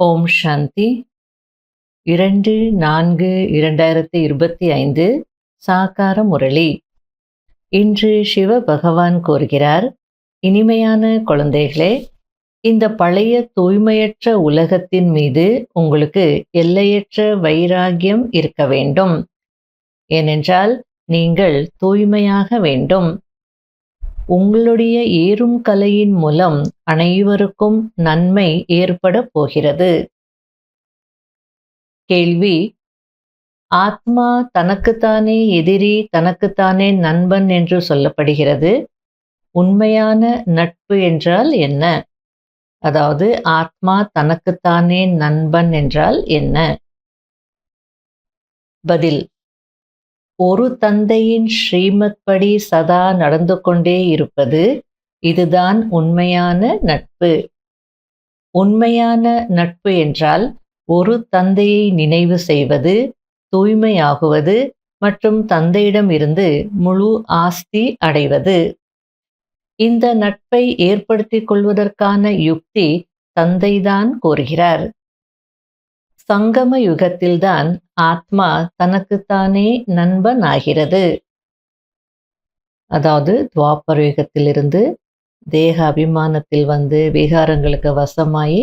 ஓம் சாந்தி 2/4/2025 சாகார முரளி. இன்று சிவ பகவான் கூறுகிறார், இனிமையான குழந்தைகளே, இந்த பழைய தூய்மையற்ற உலகத்தின் மீது உங்களுக்கு எல்லையற்ற வைராகியம் இருக்க வேண்டும். ஏனென்றால் நீங்கள் தூய்மையாக வேண்டும். உங்களுடைய ஏறும் கலையின் மூலம் அனைவருக்கும் நன்மை ஏற்பட போகிறது. கேள்வி: ஆத்மா தனக்குத்தானே எதிரி, தனக்குத்தானே நண்பன் என்று சொல்லப்படுகிறது. உண்மையான நட்பு என்றால் என்ன? அதாவது ஆத்மா தனக்குத்தானே நண்பன் என்றால் என்ன? பதில்: ஒரு தந்தையின் ஸ்ரீமத் படி சதா நடந்து கொண்டே இருப்பது, இதுதான் உண்மையான நட்பு. உண்மையான நட்பு என்றால் ஒரு தந்தையை நினைவு செய்வது, தூய்மையாகுவது மற்றும் தந்தையிடம் இருந்து முழு ஆஸ்தி அடைவது. இந்த நட்பை ஏற்படுத்திக் கொள்வதற்கான யுக்தி தந்தைதான் கூறுகிறார். சங்கம யுகத்தில்தான் ஆத்மா தனக்குத்தானே நண்பன் ஆகிறது. அதாவது துவாபர யுகத்திலிருந்து தேக அபிமானத்தில் வந்து விகாரங்களுக்கு வசமாயி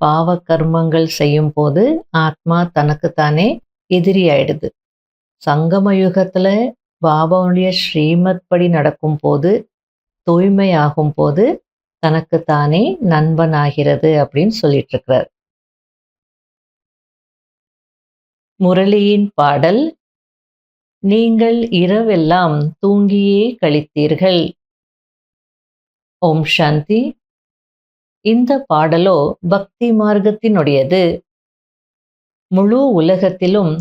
பாவ கர்மங்கள் செய்யும் போது ஆத்மா தனக்குத்தானே எதிரி ஆயிடுது. சங்கம யுகத்துல பாபாவுடைய ஸ்ரீமத் படி நடக்கும் போது, தூய்மையாகும் போது தனக்குத்தானே நண்பன் ஆகிறது அப்படின்னு சொல்லிட்டு இருக்கிறார். முரளியின் பாடல்: நீங்கள் இரவெல்லாம் தூங்கியே கழித்தீர்கள். ஓம் சாந்தி. இந்த பாடலோ பக்தி மார்க்கத்தினுடையது. முழு உலகத்திலும்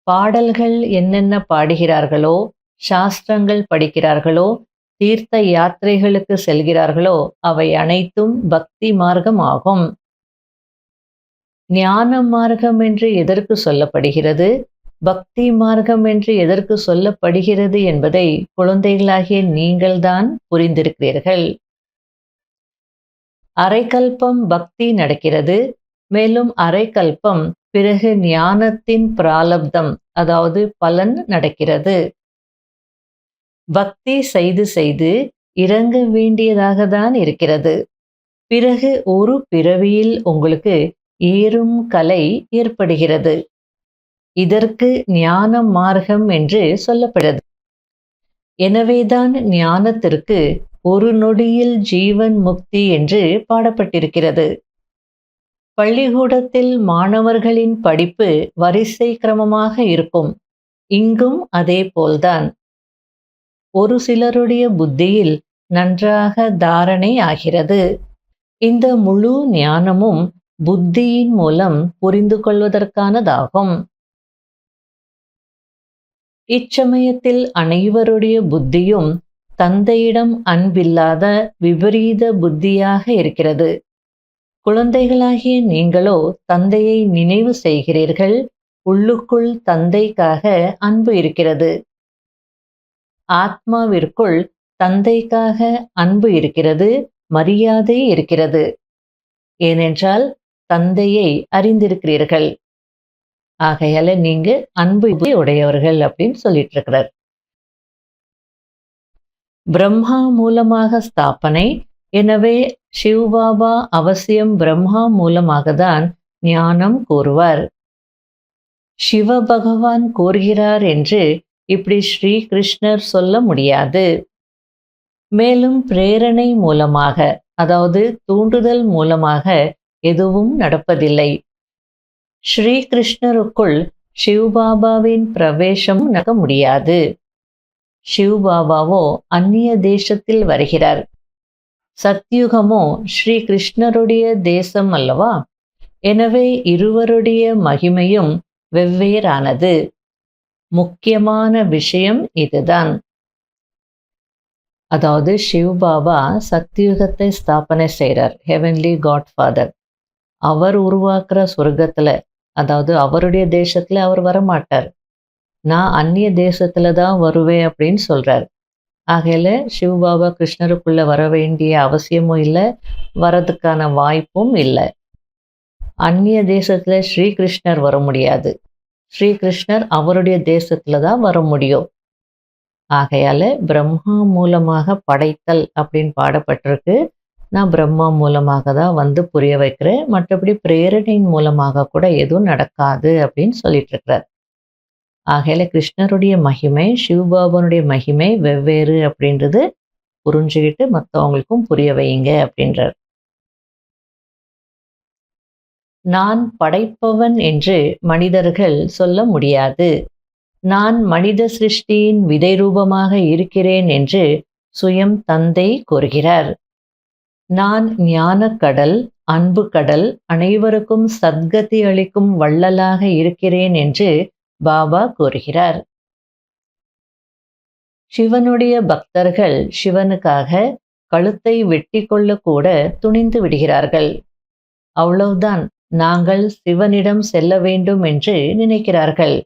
பாடல்கள் என்னென்ன பாடுகிறார்களோ, சாஸ்திரங்கள் படிக்கிறார்களோ, தீர்த்த யாத்திரைகளுக்கு செல்கிறார்களோ, அவை அனைத்தும் பக்தி மார்க்கம் ஆகும். ஞான மார்க்கம் என்று எதற்கு சொல்லப்படுகிறது, பக்தி மார்க்கம் என்று எதற்கு சொல்லப்படுகிறது என்பதை குழந்தைகளாகிய நீங்கள்தான் புரிந்திருக்கிறீர்கள். அரைக்கல்பம் பக்தி நடக்கிறது. மேலும் அரைக்கல்பம் பிறகு ஞானத்தின் பிராலப்தம், அதாவது பலன் நடக்கிறது. பக்தி செய்து செய்து இறங்க வேண்டியதாக தான் இருக்கிறது. பிறகு ஒரு பிறவியில் உங்களுக்கு ஏறும் கலை ஏற்படுகிறது. இதற்கு ஞான மார்க்கம் என்று சொல்லப்படுகிறது. எனவேதான் ஞானத்திற்கு ஒரு நொடியில் ஜீவன் முக்தி என்று பாடப்பட்டிருக்கிறது. பள்ளிக்கூடத்தில் மாணவர்களின் படிப்பு வரிசை கிரமமாக இருக்கும். இங்கும் அதே போல்தான். ஒரு சிலருடைய புத்தியில் நன்றாக தாரணை ஆகிறது. இந்த முழு ஞானமும் புத்தியின் மூலம் புரிந்து கொள்வதற்கானதாகும். இச்சமயத்தில் அனைவருடைய புத்தியும் தந்தையிடம் அன்பில்லாத விபரீத புத்தியாக இருக்கிறது. குழந்தைகளாகிய நீங்களோ தந்தையை நினைவு செய்கிறீர்கள். உள்ளுக்குள் தந்தைக்காக அன்பு இருக்கிறது. ஆத்மாவிற்குள் தந்தைக்காக அன்பு இருக்கிறது, மரியாதை இருக்கிறது. ஏனென்றால் தந்தையை அறிந்திருக்கிறீர்கள். ஆகையால நீங்க அன்பு உடையவர்கள் அப்படின்னு சொல்லிட்டு இருக்கிறார். பிரம்மா மூலமாக ஸ்தாபனை. எனவே சிவபாபா அவசியம் பிரம்மா மூலமாக தான் ஞானம் கூறுவார். சிவ பகவான் கூறுகிறார் என்று இப்படி ஸ்ரீ கிருஷ்ணர் சொல்ல முடியாது. மேலும் பிரேரணை மூலமாக, அதாவது தூண்டுதல் மூலமாக எதுவும் நடப்பதில்லை. ஸ்ரீ கிருஷ்ணருக்குள் சிவபாபாவின் பிரவேசம் நடக்க முடியாது. சிவபாபாவோ அந்நிய தேசத்தில் வருகிறார். சத்யுகமோ ஸ்ரீ கிருஷ்ணருடைய தேசம் அல்லவா? எனவே இருவருடைய மகிமையும் வெவ்வேறானது. முக்கியமான விஷயம் இதுதான். அதாவது சிவபாபா சத்யுகத்தை ஸ்தாபனை செய்கிறார். Heavenly Godfather. அவர் உருவாக்குற சொர்க்கத்துல, அதாவது அவருடைய தேசத்துல அவர் வரமாட்டார். நான் அந்நிய தேசத்துல தான் வருவேன் அப்படின்னு சொல்றார். ஆகையில சிவபாபா கிருஷ்ணருக்குள்ள வர வேண்டிய அவசியமும் இல்லை, வரதுக்கான வாய்ப்பும் இல்லை. அந்நிய தேசத்துல ஸ்ரீகிருஷ்ணர் வர முடியாது. ஸ்ரீகிருஷ்ணர் அவருடைய தேசத்துல தான் வர முடியும். ஆகையால பிரம்மா மூலமாக படைத்தல் அப்படின்னு பாடப்பட்டிருக்கு. நான் பிரம்மா மூலமாக தான் வந்து புரிய வைக்கிறேன். மற்றபடி பிரேரணையின் மூலமாக கூட எதுவும் நடக்காது அப்படின்னு சொல்லிட்டு இருக்கிறார். ஆகையால கிருஷ்ணருடைய மகிமை, சிவபாபனுடைய மகிமை வெவ்வேறு அப்படின்றது புரிஞ்சுக்கிட்டு மற்றவங்களுக்கும் புரிய வையுங்க அப்படின்றார். நான் படைப்பவன் என்று மனிதர்கள் சொல்ல முடியாது. நான் மனித சிருஷ்டியின் விதை ரூபமாக இருக்கிறேன் என்று சுயம் தந்தை கூறுகிறார். நான் ஞானக் கடல், அன்பு கடல், அனைவருக்கும் சத்கதி அளிக்கும் வள்ளலாக இருக்கிறேன் என்று பாபா கூறுகிறார். சிவனுடைய பக்தர்கள் சிவனுக்காக கழுத்தை வெட்டி கொள்ள கூட துணிந்து விடுகிறார்கள். அவ்வளவுதான், நாங்கள் சிவனிடம் செல்ல வேண்டும் என்று நினைக்கிறார்கள்.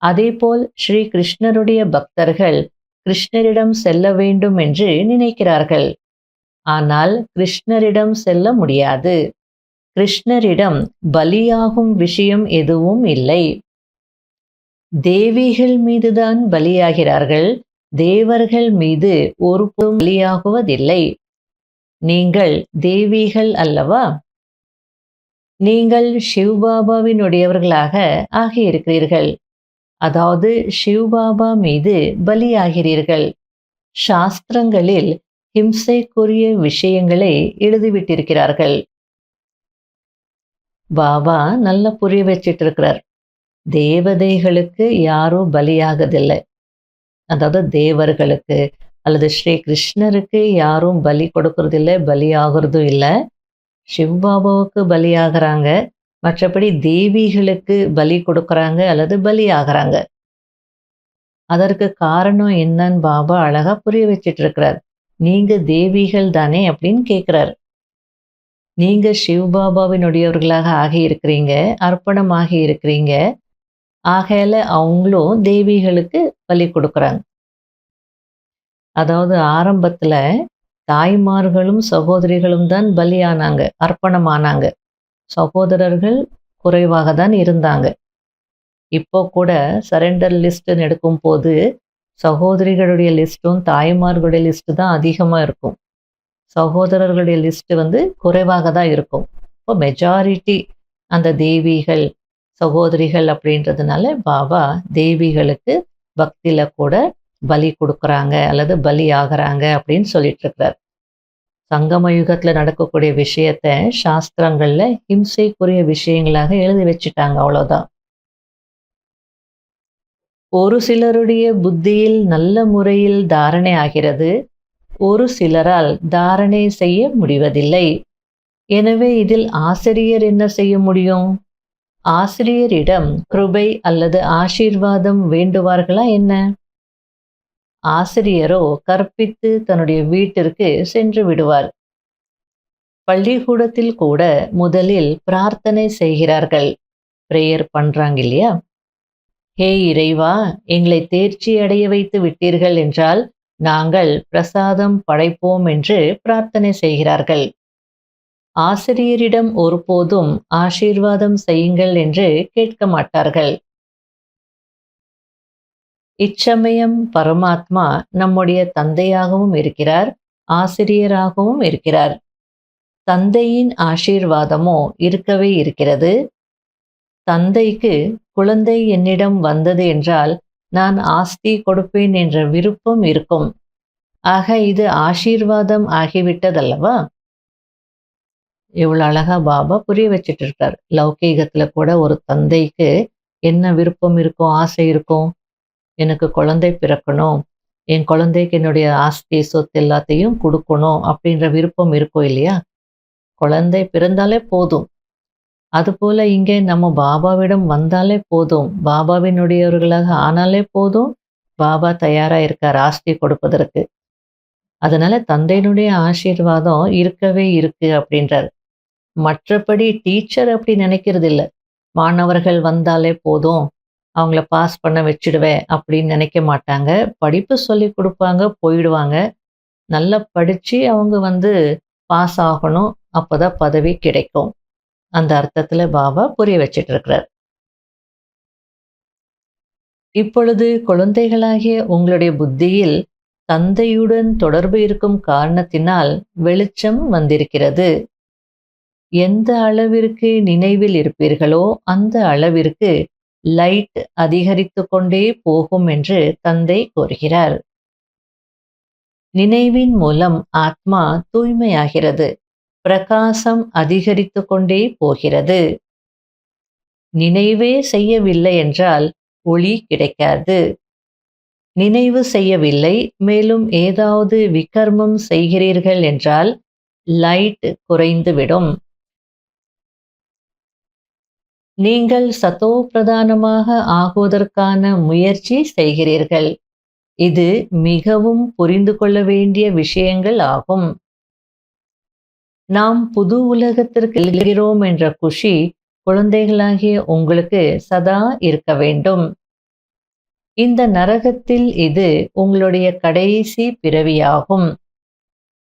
அதேபோல் ஸ்ரீ கிருஷ்ணருடைய பக்தர்கள் கிருஷ்ணரிடம் செல்ல வேண்டும் என்று நினைக்கிறார்கள். ஆனால் கிருஷ்ணரிடம் செல்ல முடியாது. கிருஷ்ணரிடம் பலியாகும் விஷயம் எதுவும் இல்லை. தேவிகள் மீதுதான் பலியாகிறார்கள். தேவர்கள் மீது ஒருபோதும் பலியாகுவதில்லை. நீங்கள் தேவிகள் அல்லவா? நீங்கள் சிவபாபாவினுடையவர்களாக ஆகியிருக்கிறீர்கள். அதாவது சிவபாபா மீது பலியாகிறீர்கள். சாஸ்திரங்களில் ஹிம்சைக்குரிய விஷயங்களை எழுதிவிட்டிருக்கிறார்கள். பாபா நல்லா புரிய வச்சிட்டு இருக்கிறார். தேவதைகளுக்கு யாரும் பலியாகதில்லை. அதாவது தேவர்களுக்கு அல்லது ஸ்ரீ கிருஷ்ணருக்கு யாரும் பலி கொடுக்கறதில்லை, பலியாகிறதும் இல்லை. சிவபாபாவுக்கு பலியாகிறாங்க, மற்றபடி தேவிகளுக்கு பலி கொடுக்கறாங்க அல்லது பலியாகிறாங்க. அதற்கு காரணம் என்னன்னு பாபா அழகா புரிய வச்சிட்டு இருக்கிறார். நீங்க தேவிகள் தானே அப்படின்னு கேட்கிறார். நீங்க சிவபாபாவினுடையவர்களாக ஆகி இருக்கிறீங்க, அர்ப்பணமாகி இருக்கிறீங்க. ஆகையால அவங்களும் தேவிகளுக்கு பலி கொடுக்கறாங்க. அதாவது ஆரம்பத்துல தாய்மார்களும் சகோதரிகளும் தான் பலியானாங்க, அர்ப்பணமானாங்க. சகோதரர்கள் குறைவாக தான் இருந்தாங்க. இப்போ கூட சரண்டர் லிஸ்ட்னு எடுக்கும் போது சகோதரிகளுடைய லிஸ்ட்டும் தாய்மார்களுடைய லிஸ்ட் தான் அதிகமாக இருக்கும். சகோதரர்களுடைய லிஸ்ட் குறைவாக தான் இருக்கும். இப்போ மெஜாரிட்டி அந்த தேவிகள் சகோதரிகள் அப்படின்றதுனால பாபா தேவிகளுக்கு பக்தியில கூட பலி கொடுக்குறாங்க அல்லது பலி ஆகிறாங்க அப்படின்னு சொல்லிட்டு இருக்கிறார். சங்கம யுகத்துல நடக்கக்கூடிய விஷயத்த சாஸ்திரங்கள்ல ஹிம்சைக்குரிய விஷயங்களாக எழுதி வச்சுட்டாங்க, அவ்வளவுதான். ஒரு சிலருடைய புத்தியில் நல்ல முறையில் தாரணை ஆகிறது, ஒரு சிலரால் தாரணை செய்ய முடிவதில்லை. எனவே இதில் ஆசிரியர் என்ன செய்ய முடியும்? ஆசிரியரிடம் கிருபை அல்லது ஆசீர்வாதம் வேண்டுவார்களா என்ன? ஆசிரியரோ கற்பித்து தன்னுடைய வீட்டிற்கு சென்று விடுவார். பள்ளிக்கூடத்தில் கூட முதலில் பிரார்த்தனை செய்கிறார்கள், பிரேயர் பண்றாங்க இல்லையா? ஹே இறைவா, எங்களை தேர்ச்சி அடைய வைத்து விட்டீர்கள் என்றால் நாங்கள் பிரசாதம் படைப்போம் என்று பிரார்த்தனை செய்கிறார்கள். ஆசிரியரிடம் ஒருபோதும் ஆசீர்வாதம் செய்யுங்கள் என்று கேட்க மாட்டார்கள். இச்சமயம் பரமாத்மா நம்முடைய தந்தையாகவும் இருக்கிறார், ஆசிரியராகவும் இருக்கிறார். தந்தையின் ஆசீர்வாதமோ இருக்கவே இருக்கிறது. தந்தைக்கு குழந்தை என்னிடம் வந்தது என்றால் நான் ஆஸ்தி கொடுப்பேன் என்ற விருப்பம் இருக்கும். ஆக இது ஆசீர்வாதம் ஆகிவிட்டதல்லவா? இவ்வளவு அழகா பாபா புரிய வச்சிட்டு இருக்கார். லௌகீகத்துல கூட ஒரு தந்தைக்கு என்ன விருப்பம் இருக்கும், ஆசை இருக்கும்? எனக்கு குழந்தை பிறக்கணும், என் குழந்தைக்கு என்னுடைய ஆஸ்தி சொத்து எல்லாத்தையும் கொடுக்கணும் அப்படின்ற விருப்பம் இருக்கும் இல்லையா? குழந்தை பிறந்தாலே போதும். அதுபோல இங்கே நம்ம பாபாவிடம் வந்தாலே போதும், பாபாவினுடையவர்களாக ஆனாலே போதும், பாபா தயாரா இருக்கார் ஆஸ்தி கொடுப்பதற்கு. அதனால தந்தையினுடைய ஆசீர்வாதம் இருக்கவே இருக்கு அப்படின்றார். மற்றபடி டீச்சர் அப்படி நினைக்கிறது இல்லை. மாணவர்கள் வந்தாலே போதும், அவங்கள பாஸ் பண்ண வச்சிடுவேன் அப்படின்னு நினைக்க மாட்டாங்க. படிப்பு சொல்லி கொடுப்பாங்க, போயிடுவாங்க. நல்லா படிச்சு அவங்க பாஸ் ஆகணும், அப்போதான் பதவி கிடைக்கும். அந்த அர்த்தத்துல பாபா புரிய வச்சிட்டு இருக்கிறார். இப்பொழுது குழந்தைகளாகிய உங்களுடைய புத்தியில் தந்தையுடன் தொடர்பு இருக்கும் காரணத்தினால் வெளிச்சம் வந்திருக்கிறது. எந்த அளவிற்கு நினைவில் இருப்பீர்களோ அந்த அளவிற்கு லைட் அதிகரித்து கொண்டே போகும் என்று தந்தை கூறுகிறார். நினைவின் மூலம் ஆத்மா தூய்மையாகிறது, பிரகாசம் அதிகரித்து கொண்டே போகிறது. நினைவே செய்யவில்லை என்றால் ஒளி கிடைக்காது. நினைவு செய்யவில்லை, மேலும் ஏதாவது விகர்மம் செய்கிறீர்கள் என்றால் லைட் குறைந்துவிடும். நீங்கள் சத்தோ பிரதானமாக ஆகுவதற்கான முயற்சி செய்கிறீர்கள். இது மிகவும் புரிந்து கொள்ள வேண்டிய விஷயங்கள் ஆகும். நாம் புது உலகத்திற்கு செல்கிறோம் என்ற குஷி குழந்தைகளாகிய உங்களுக்கு சதா இருக்க வேண்டும். இந்த நரகத்தில் இது உங்களுடைய கடைசி பிறவியாகும்.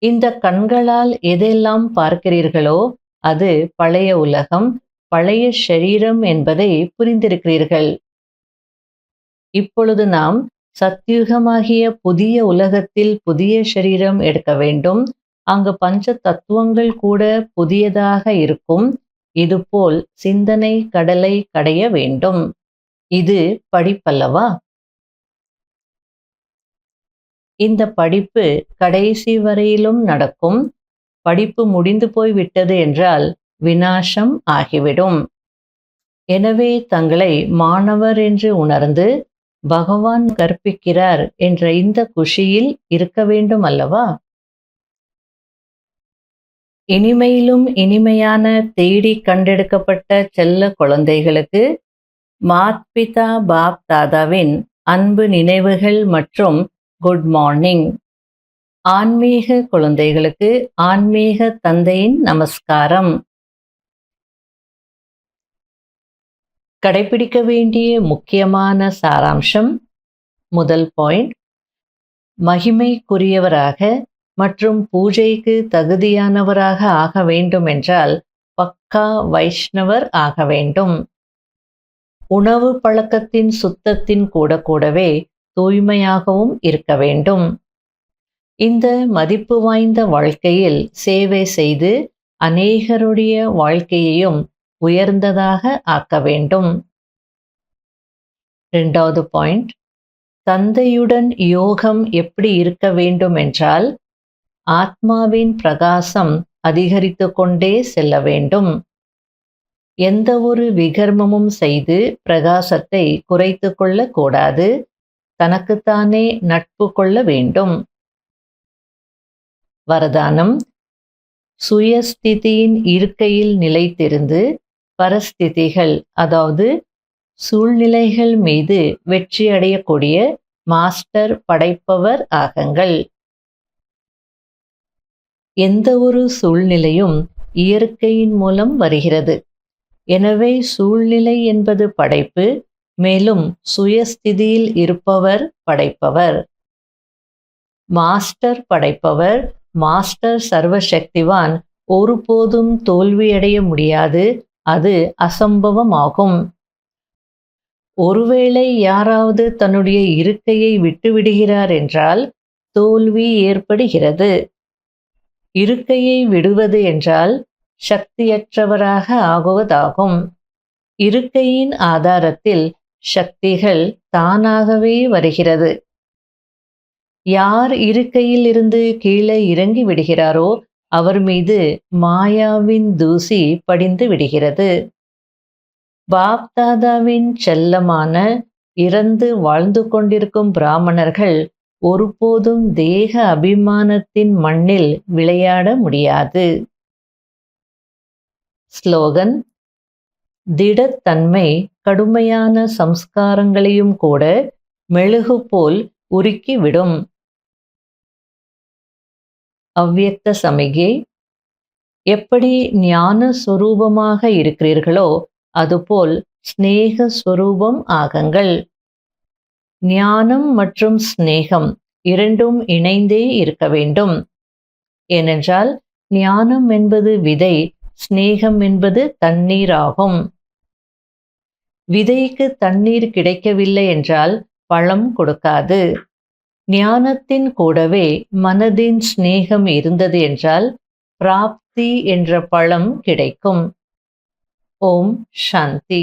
இந்த கண்களால் எதெல்லாம் பார்க்கிறீர்களோ அது பழைய உலகம், பழைய ஷரீரம் என்பதை புரிந்திருக்கிறீர்கள். இப்பொழுது நாம் சத்யுகமாகிய புதிய உலகத்தில் புதிய ஷரீரம் எடுக்க வேண்டும். அங்கு பஞ்ச தத்துவங்கள் கூட புதியதாக இருக்கும். இதுபோல் சிந்தனை கடலை கடைய வேண்டும். இது படிப்பல்லவா? இந்த படிப்பு கடைசி வரையிலும் நடக்கும். படிப்பு முடிந்து போய்விட்டது என்றால் விநாசம் ஆகிவிடும். எனவே தங்களை மாணவர் என்று உணர்ந்து பகவான் கற்பிக்கிறார் என்ற இந்த குஷியில் இருக்க வேண்டும் அல்லவா? இனிமையிலும் இனிமையான தேடி கண்டெடுக்கப்பட்ட செல்ல குழந்தைகளுக்கு மாத்பிதா பாப் தாதாவின் அன்பு நினைவுகள் மற்றும் குட் மார்னிங். ஆன்மீக குழந்தைகளுக்கு ஆன்மீக தந்தையின் நமஸ்காரம். கடைபிடிக்க வேண்டிய முக்கியமான சாராம்சம். முதல் பாயிண்ட், மகிமைக்குரியவராக மற்றும் பூஜைக்கு தகுதியானவராக ஆக வேண்டும் என்றால் பக்கா வைஷ்ணவர் ஆக வேண்டும். உணவு பழக்கத்தின் சுத்தத்தின் கூடவே தூய்மையாகவும் இருக்க வேண்டும். இந்த மதிப்பு வாய்ந்த வாழ்க்கையில் சேவை செய்து அநேகருடைய வாழ்க்கையையும் உயர்ந்ததாக ஆக்க வேண்டும். இரண்டாவது பாயிண்ட், தந்தையுடன் யோகம் எப்படி இருக்க வேண்டும் என்றால் ஆத்மாவின் பிரகாசம் அதிகரித்து கொண்டே செல்ல வேண்டும். எந்த ஒரு விகர்மமும் செய்து பிரகாசத்தை குறைத்து கொள்ள கூடாது. தனக்குத்தானே நட்பு கொள்ள வேண்டும். வரதானம், சுயஸ்திதியின் இருக்கையில் நிலைத்திருந்து பரஸ்திதிகள் அதாவது சூழ்நிலைகள் மீது வெற்றி அடையக்கூடிய மாஸ்டர் படைப்பவர் ஆகுங்கள். எந்த ஒரு சூழ்நிலையும் இயற்கையின் மூலம் வருகிறது. எனவே சூழ்நிலை என்பது படைப்பு, மேலும் சுயஸ்திதியில் இருப்பவர் படைப்பவர். மாஸ்டர் படைப்பவர், மாஸ்டர் சர்வசக்திவான். ஒருபோதும் தோல்வியடைய முடியாது. அது அசம்பவமாகும். ஒருவேளை யாராவது தன்னுடைய இருக்கையை விட்டுவிடுகிறார் என்றால் தோல்வி ஏற்படுகிறது. இருக்கையை விடுவது என்றால் சக்தியற்றவராக ஆகுவதாகும். இருக்கையின் ஆதாரத்தில் சக்திகள் தானாகவே வருகிறது. யார் இருக்கையில் இருந்து கீழே இறங்கி விடுகிறாரோ அவர் மீது மாயாவின் தூசி படிந்து விடுகிறது. பாப்தாதாவின் செல்லமான இறந்து வாழ்ந்து கொண்டிருக்கும் பிராமணர்கள் ஒருபோதும் தேக அபிமானத்தின் மண்ணில் விளையாட முடியாது. ஸ்லோகன், திடத்தன்மை கடுமையான சம்ஸ்காரங்களையும் கூட மெழுகு போல் உருக்கிவிடும். அவ்யக்த சமிகை, எப்படி ஞான ஸ்வரூபமாக இருக்கிறீர்களோ அதுபோல் ஸ்நேக ஸ்வரூபம் ஆகுங்கள். ஞானம் மற்றும் ஸ்நேகம் இரண்டும் இணைந்தே இருக்க வேண்டும். ஏனென்றால் ஞானம் என்பது விதை, சிநேகம் என்பது தண்ணீர் ஆகும். விதைக்கு தண்ணீர் கிடைக்கவில்லை என்றால் பழம் கொடுக்காது. ஞானத்தின் கூடவே மனதின் சிநேகம் இருந்தது என்றால் பிராப்தி என்ற பழம் கிடைக்கும். ஓம் சாந்தி.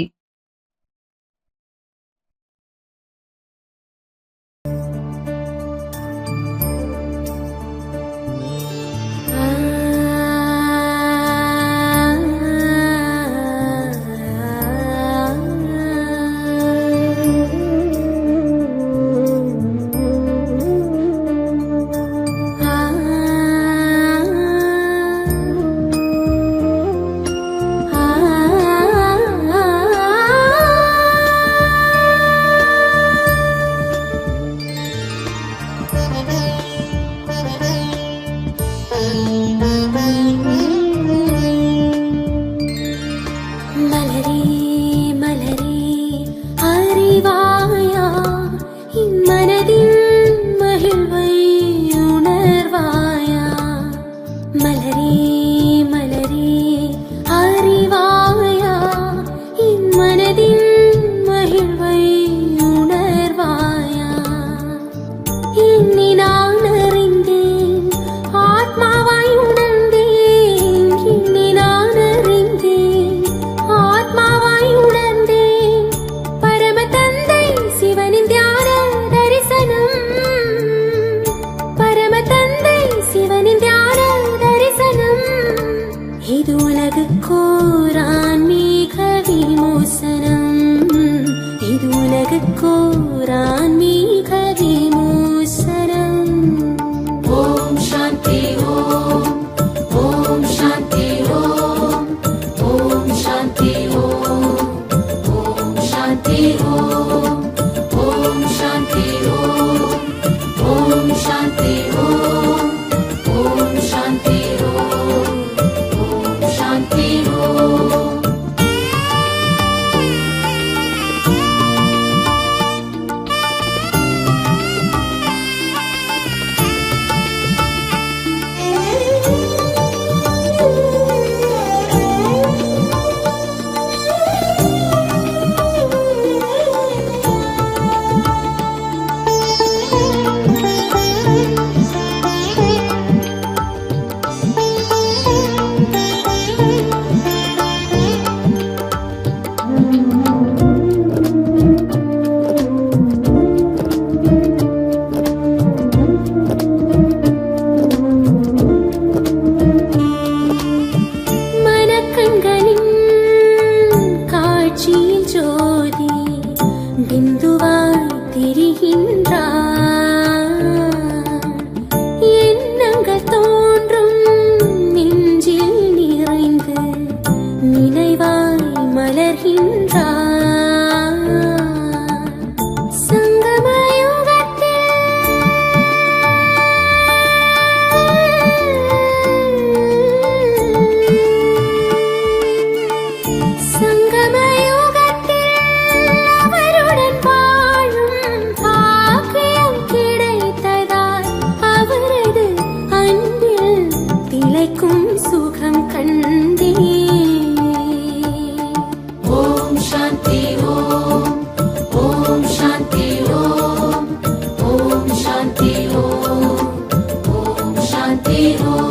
Hero.